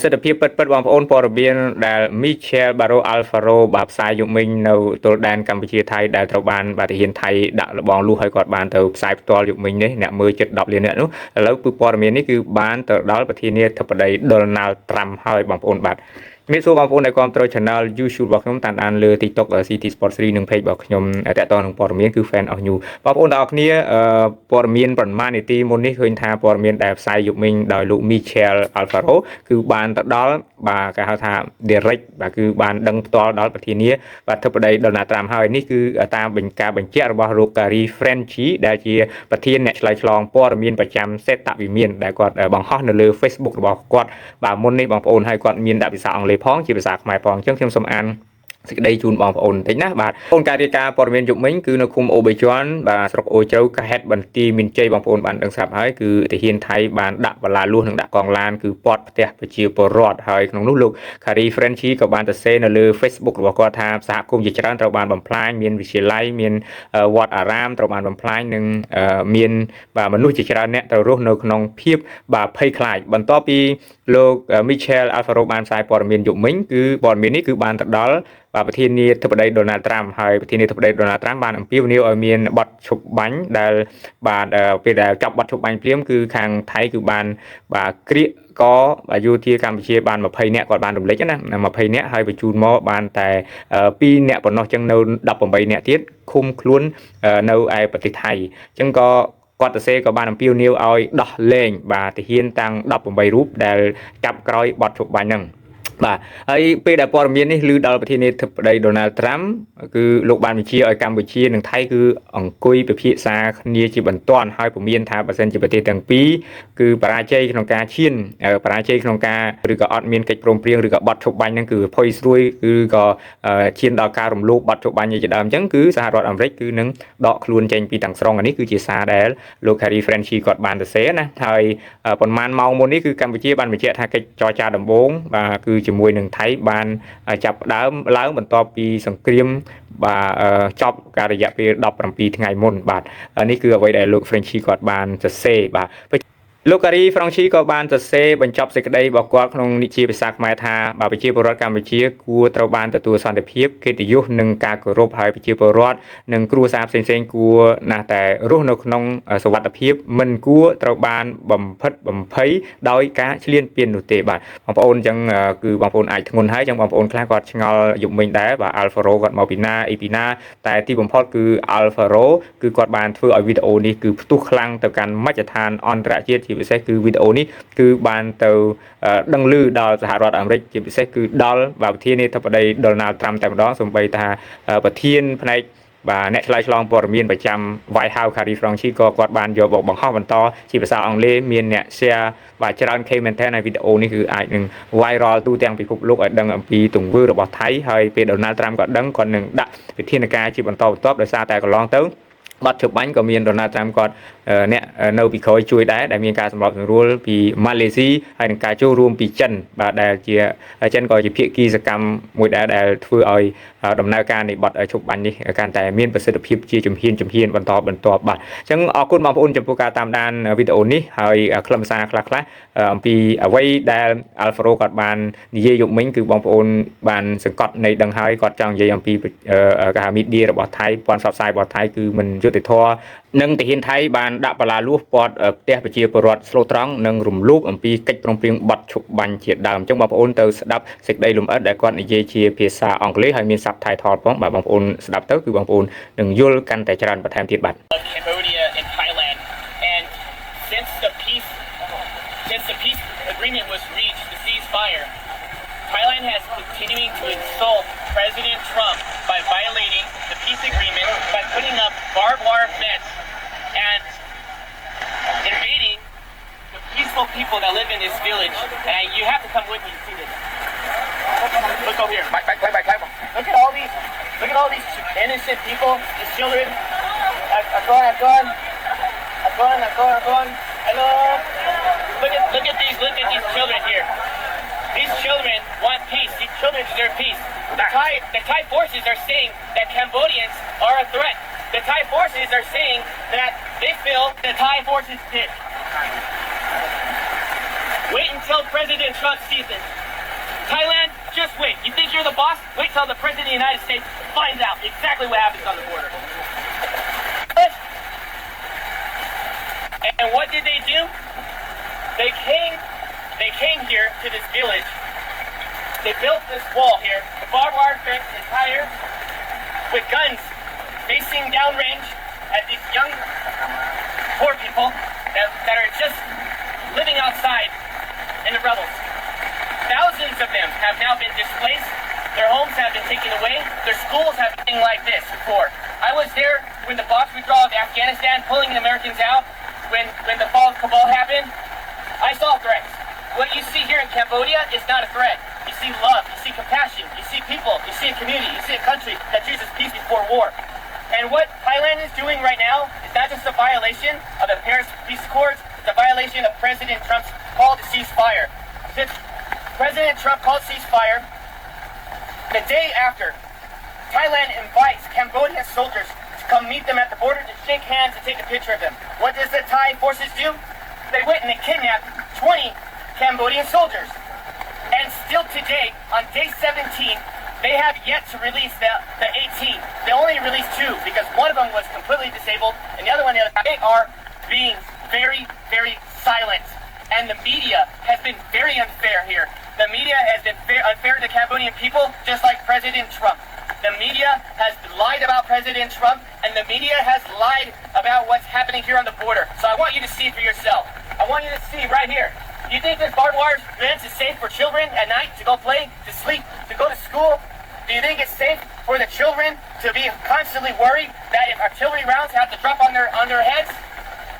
សិទ្ធិភាពពិតបងប្អូនព័ត៌មានដែល Michel Baro Alfaro បាទផ្សាយយុមិញនៅទល់ដែនកម្ពុជាថៃដែលត្រូវបានបាទទាហានថៃដាក់លបងលួសឲ្យគាត់បានទៅផ្សាយផ្ទាល់យុមិញនេះអ្នកមើលជិត10លានអ្នកនោះឥឡូវគឺព័ត៌មាននេះគឺបានទៅដល់ប្រធានាធិបតី Donald Trump ហើយបងប្អូនបាទជំរាបសួរបងប្អូនដែលគាំទ្រ Channel YouTube របស់ខ្ញុំតាមដានលើ TikTok CT Sport 3 និង Page របស់ខ្ញុំតទៅនឹងព័ត៌មានគឺ Fan of New បងប្អូនទាំងអស់គ្នាព័ត៌មានប្រមាណនាទីមុននេះឃើញថាព័ត៌មានដែលផ្សាយយុមិញដោយលោក Michel Alfaro គឺបានទៅដល់បាទគេហៅថា direct បាទគឺបានដឹងផ្ទាល់ដល់ប្រធានាបាទធិបតី Donald Trump ហើយនេះគឺតាមការបញ្ជាក់របស់លោក Gary Frenchie ដែលជាប្រធានអ្នកឆ្លើយឆ្លងព័ត៌មានប្រចាំសេតវិមានដែលគាត់បង្ហោះនៅលើ Facebook របស់គាត់បាទមុននេះបងប្អូនហើយគាត់មានដាក់ភាសាអង់គ្លេសផងជាភាសាខ្មែរផងអញ្ចឹងខ្ញុំសូមអានសេចក្តីជូនបងប្អូនបន្តិចណាបាទបងការរាយការណ៍ព័ត៌មានយុគមិញគឺនៅឃុំអូបេជាន់បាទស្រុកអូជ្រៅខេត្តបន្ទាយមានជ័យបងប្អូនបានដឹងស្រាប់ហើយគឺទាហានថៃបានដាក់បលាលួសនិងដាក់កងឡានគឺពាត់ផ្ទះប្រជាពលរដ្ឋហើយក្នុងនោះលោក Gary Frenchie ក៏បានសរសេរនៅលើ Facebook របស់គាត់ថាសហគមន៍ជាច្រើនត្រូវបានបំផ្លាញមានវិទ្យាល័យមានវត្តអារាមត្រូវបានបំផ្លាញនិងមានបាទមនុស្សជាច្រើនអ្នកត្រូវរស់នៅក្នុងភាពបាទភ័យខ្លាចបន្ទាប់ពីលោក Michel Alfaro បានផ្សាយព័ត៌មានយុគមិញគឺព័ត៌មាននេះគឺបានទៅដល់បាទប្រធានាធិបតី Donald Trump ហើយប្រធានាធិបតី Donald Trump បានអំពាវនាវឲ្យមានបទឈប់បាញ់ដែលបាទពេលដែលចាប់បទឈប់បាញ់ព្រាមគឺខាងថៃគឺបានបាទក្រៀកក៏យោធាកម្ពុជាបាន20នាក់គាត់បានរំលេចណា20នាក់ហើយបញ្ជូនមកបានតែ2នាក់ប៉ុណ្ណោះចឹងនៅ18នាក់ទៀតឃុំខ្លួននៅឯប្រទេសថៃចឹងក៏គាត់ទៅសេក៏បានអំពាវនាវឲ្យដោះលែងបាទទាហានតាំង18រូបដែលចាប់ក្រោយបទឈប់បាញ់ហ្នឹងបាទហើយពេលដែលព័ត៌មាននេះឮដល់ប្រធានាធិបតី Donald Trump គឺលោកបានបញ្ជាឲ្យកម្ពុជានិងថៃគឺអង្គុយពិភាក្សាគ្នាជាបន្ទាន់ហើយពុំមានថាបើសិនជាប្រទេសទាំងពីរគឺបរាជ័យក្នុងការឈានបរាជ័យក្នុងការឬក៏អត់មានកិច្ចព្រមព្រៀងឬក៏បទឈប់បាញ់ហ្នឹងគឺភ័យស្រួយឬក៏ឈានដល់ការរំលោភបទឈប់បាញ់ជាដើមអញ្ចឹងគឺសហរដ្ឋអាមេរិកគឺនឹងដកខ្លួនចេញពីទាំងស្រុងអានេះគឺជាសារដែលលោក Gary Frenchie គាត់បានសរសេរណាហើយប៉ុន្មានម៉ោងមុននេះគឺកម្ពុជាបានបញ្ជាក់ថាកិច្ចចរចាដំបូងបាទគឺជាមួយនឹងថៃបានចាប់ផ្ដើមឡើងបន្ទាប់ពីសង្គ្រាមបាទចប់ការរយៈពេល17ថ្ងៃមុនបាទនេះគឺអ្វីដែលលោក Frenchie គាត់បានសរសេរបាទលោក Gary Frenchie ក៏បានសរសេរបញ្ចប់សេចក្តីរបស់គាត់ក្នុងនិជាភាសាខ្មែរថាបាទប្រជាពលរដ្ឋកម្ពុជាគួរត្រូវបានទទួលសន្តិភាពកិត្តិយសនិងការគោរពហើយប្រជាពលរដ្ឋនិងគ្រួសារផ្សេងៗគួរណាស់តែរស់នៅក្នុងសុវត្ថិភាពមិនគួរត្រូវបានបំផិតបំភ័យដោយការឈ្លានពាននោះទេបាទបងប្អូនអញ្ចឹងគឺបងប្អូនអាចធ្ងន់ហើយអញ្ចឹងបងប្អូនខ្លះគាត់ឆ្ងល់យុគមិញដែរបាទ Alfaro គាត់មកពីណាអីពីណាតែទីបំផុតគឺ Alfaro គឺគាត់បានធ្វើឲ្យវីដេអូនេះគឺផ្ទុះខ្លាំងទៅកាន់មជ្ឈដ្ឋានអន្តរជាតិជាពិសេសគឺវីដេអូនេះគឺបានទៅដឹងឮដល់សហរដ្ឋអាមេរិកជាពិសេសគឺដល់ប្រធានាធិបតី Donald Trump តែម្ដងសូម្បីថាប្រធានផ្នែកបាទអ្នកឆ្លើយឆ្លងព័ត៌មានប្រចាំ White House Gary Frenchie ក៏គាត់បានយកមកបង្ហោះបន្តជាភាសាអង់គ្លេសមានអ្នក share បាទច្រើនខេមែនតើហើយវីដេអូនេះគឺអាចនឹង viral ទូទាំងពិភពលោកឲ្យដឹងអំពីទង្វើរបស់ថៃហើយពេល Donald Trump គាត់ដឹងគាត់នឹងដាក់វិធានការជាបន្តបន្ទាប់ដោយសារតែកន្លងទៅបាត់ជបាញ់ក៏មាន Donald Trump គាត់អ្នកនៅពីក្រោយជួយដែរដែលមានការសម្របសម្រួលពីម៉ាឡេស៊ីហើយនឹងការចូលរួមពីចិនបាទដែលជាចិនក៏ជាភាគីសកម្មមួយដែរដែលធ្វើឲ្យដំណើរការនៃបាត់ជបាញ់នេះកាន់តែមានប្រសិទ្ធភាពជាជំហានបន្តបន្ទាប់បាទអញ្ចឹងអរគុណបងប្អូនចំពោះការតាមដានវីដេអូនេះហើយខ្លឹមសារខ្លះអំពីអ្វីដែល Alfaro គាត់បាននិយាយយុគមិញគឺបងប្អូនបានសង្កត់នៃដឹងហើយគាត់ចង់និយាយអំពីការ media របស់ថៃព័ន្ធផ្សព្វផ្សាយរបស់ថៃគឺមិនយុត្តិធម៌និងទាហានថៃបានដាក់បលាលួសពាត់ផ្ទះប្រជាពលរដ្ឋស្លូតត្រង់និងរំលោភអំពីកិច្ចព្រមព្រៀងបទឈប់បាញ់ជាដើមអញ្ចឹងបងប្អូនទៅស្ដាប់សេចក្តីលម្អិតដែលគាត់និយាយជាភាសាអង់គ្លេសហើយមាន subtitle ផងបាទបងប្អូនស្ដាប់ទៅគឺបងប្អូននឹងយល់កាន់តែច្រើនបន្ថែមទៀតបាទ Cambodia and Thailand and since the peace agreement was reached the ceasefire Thailand has continuing to insult President Trump by violating the peace agreement by putting up barbed wire fence and invading the peaceful people that live in this village. And you have to come with me to see this. Look over here. Look at all these innocent people, these children. I've gone. Hello. Look at these children here. These children want peace. These children deserve peace. The Thai forces are saying that Cambodians are a threat. The Thai forces are saying that they feel the Thai forces did. Wait tell President Trump sees this. Thailand, just wait. You think you're the boss? Wait till the President of the United States finds out exactly what happens on the border. And what did they do? They came here to this village. They built this wall here, the barbed wire fence entire, with guns facing downrange at these young, poor people that are just living outside in the rebels. Thousands of them have now been displaced. Their homes have been taken away. Their schools have been like this before. I was there when the box withdrawal of Afghanistan, pulling the Americans out, when the fall of Kabul happened. I saw threats. What you see here in Cambodia is not a threat. You see love, you see compassion, you see people, you see a community, you see a country that chooses peace before war. And what Thailand is doing right now is not just a violation of the Paris Peace Accords, it's a violation of President Trump's call to cease fire. Since President Trump called ceasefire, the day after, Thailand invites Cambodian soldiers to come meet them at the border to shake hands and take a picture of them. What does the Thai forces do? They went and they kidnapped 20 Cambodian soldiers. And still today, on day 17, they have yet to release the 18. They only released 2 because one of them was completely disabled and the other one, they are being very, very silent. And the media has been very unfair here. The media has been unfair to the Cambodian people, just like President Trump. The media has lied about President Trump, and the media has lied about what's happening here on the border. So I want you to see for yourself. I want you to see right here. Do you think this barbed wire fence is safe for children at night to go play, to sleep, to go to school? Do you think it's safe for the children to be constantly worried that if artillery rounds have to drop on their heads?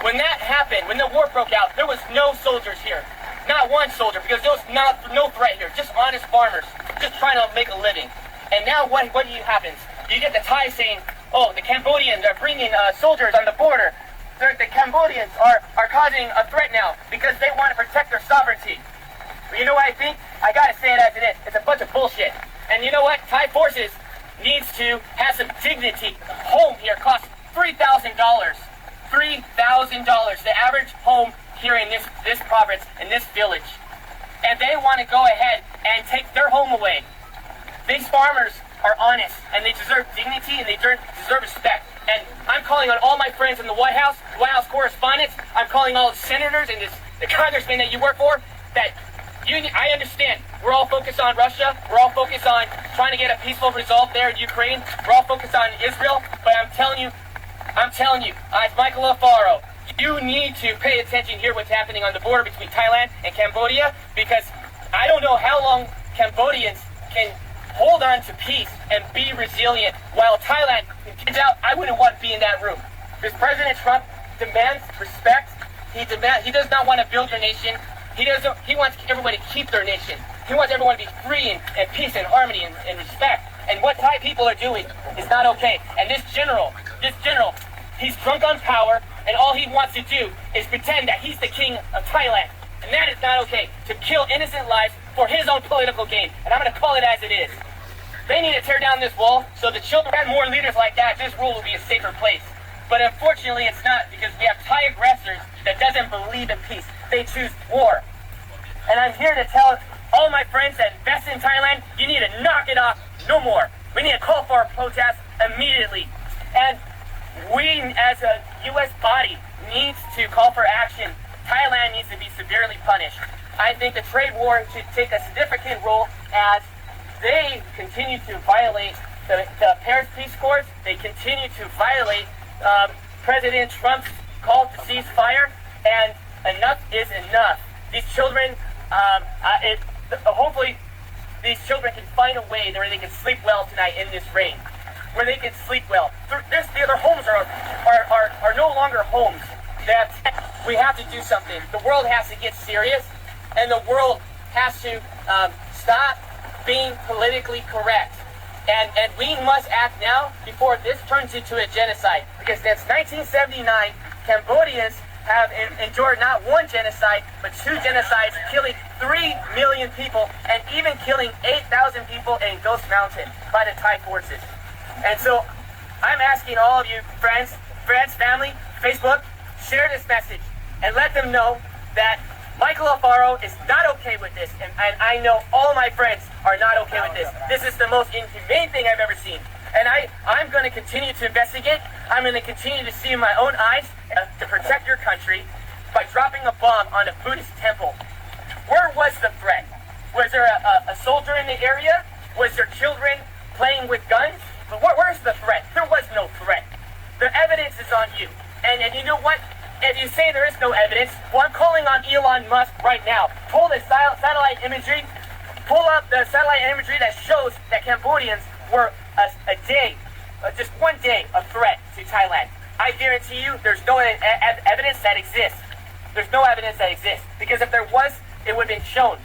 When that happened, when the war broke out, there was no soldiers here. Not one soldier, because there was no threat here. Just honest farmers, just trying to make a living. And now what happens? You get the Thai saying, oh, the Cambodians are bringing soldiers on the border. The Cambodians are causing a threat now because they want to protect their sovereignty. But you know what I think? I gotta say it as it is. It's a bunch of bullshit. And you know what? Thai forces needs to have some dignity. Home here costs $3,000. $3,000. The average home here in this province, in this village. And they want to go ahead and take their home away. These farmers are honest, and they deserve dignity, and they deserve respect. And I'm calling on all my friends in the White House correspondents, I'm calling all the senators and the congressmen that you work for, that I understand. We're all focused on Russia. We're all focused on trying to get a peaceful result there in Ukraine. We're all focused on Israel. But I'm telling you, as Michael Alfaro, you need to pay attention here what's happening on the border between Thailand and Cambodia, because I don't know how long Cambodians can hold on to peace and be resilient while Thailand gets out. I wouldn't want to be in that room. Because President Trump demands respect. He does not want to build your nation. He wants everybody to keep their nation. He wants everyone to be free and peace and harmony and respect. And what Thai people are doing is not okay. And this general, he's drunk on power, and all he wants to do is pretend that he's the king of Thailand. And that is not okay, to kill innocent lives for his own political gain. And I'm going to call it as it is. They need to tear down this wall so the children have more leaders like that. This world will be a safer place. But unfortunately, it's not, because we have Thai aggressors that doesn't believe in peace. They choose war. And I'm here to tell all my friends that invest in Thailand, you need to knock it off no more. We need to call for a protest immediately. And we, as a U.S. body, needs to call for action. Thailand needs to be severely punished. I think the trade war should take a significant role as they continue to violate the Paris Peace Accords. They continue to violate President Trump's call to cease fire, and enough is enough. These children, hopefully, these children can find a way where they can sleep well tonight in this rain, where they can sleep well. Their homes are no longer homes. That we have to do something. The world has to get serious, and the world has to stop being politically correct. And we must act now before this turns into a genocide. Because since 1979, Cambodians have endured not one genocide, but 2 genocides, killing 3 million people, and even killing 8,000 people in Ghost Mountain by the Thai forces. And so I'm asking all of you, friends, family, Facebook, share this message and let them know that Michael Alfaro is not okay with this, and I know all my friends are not okay with this. This is the most inhumane thing I've ever seen. And I'm going to continue to investigate. I'm going to continue to see in my own eyes to protect your country by dropping a bomb on a Buddhist temple. Where was the threat? Was there a soldier in the area? Was there children playing with guns? But where's the threat? There was no threat. The evidence is on you. And you know what? If you say there is no evidence, well, I'm calling on Elon Musk right now. Pull the satellite imagery. Pull up the satellite imagery that shows that Cambodians were a day, just one day, a threat to Thailand. I guarantee you there's no evidence that exists. There's no evidence that exists. Because if there was, it would have been shown.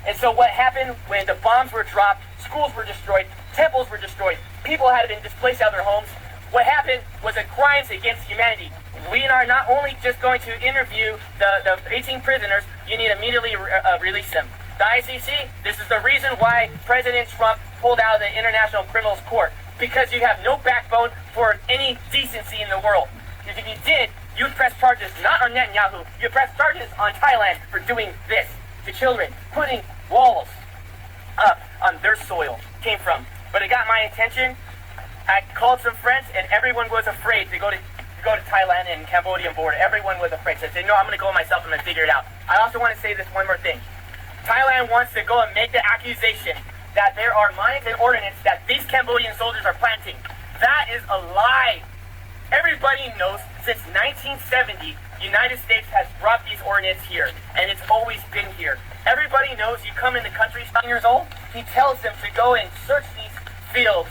And so what happened when the bombs were dropped, schools were destroyed, temples were destroyed, people had been displaced out of their homes, what happened was a crimes against humanity. We are not only just going to interview the 18 prisoners, you need to immediately release them. The ICC, this is the reason why President Trump pulled out of the International Criminals Court, because you have no backbone for any decency in the world. Because if you did, you would press charges not on Netanyahu, you press charges on Thailand for doing this to children, putting walls up on their soil. Came from. But it got my attention. I called some friends, and everyone was afraid to go to Thailand and Cambodian border. Everyone was afraid. So I said, no, I'm going to go myself. I'm going to figure it out. I also want to say this one more thing. Thailand wants to go and make the accusation that there are mines and ordnance that these Cambodian soldiers are planting. That is a lie. Everybody knows since 1970, the United States has brought these ordnance here, and it's always been here. Everybody knows you come in the country 7 years old, he tells them to go and search these fields,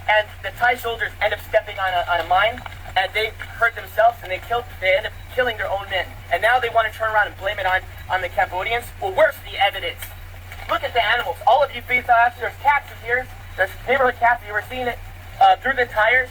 and the Thai soldiers end up stepping on a mine, and they hurt themselves, and they end up killing their own men. And now they want to turn around and blame it on the Cambodians. Well, where's the evidence? Look at the animals. All of you police officers, there's cats here. There's neighborhood cats. You were seeing it through the tires.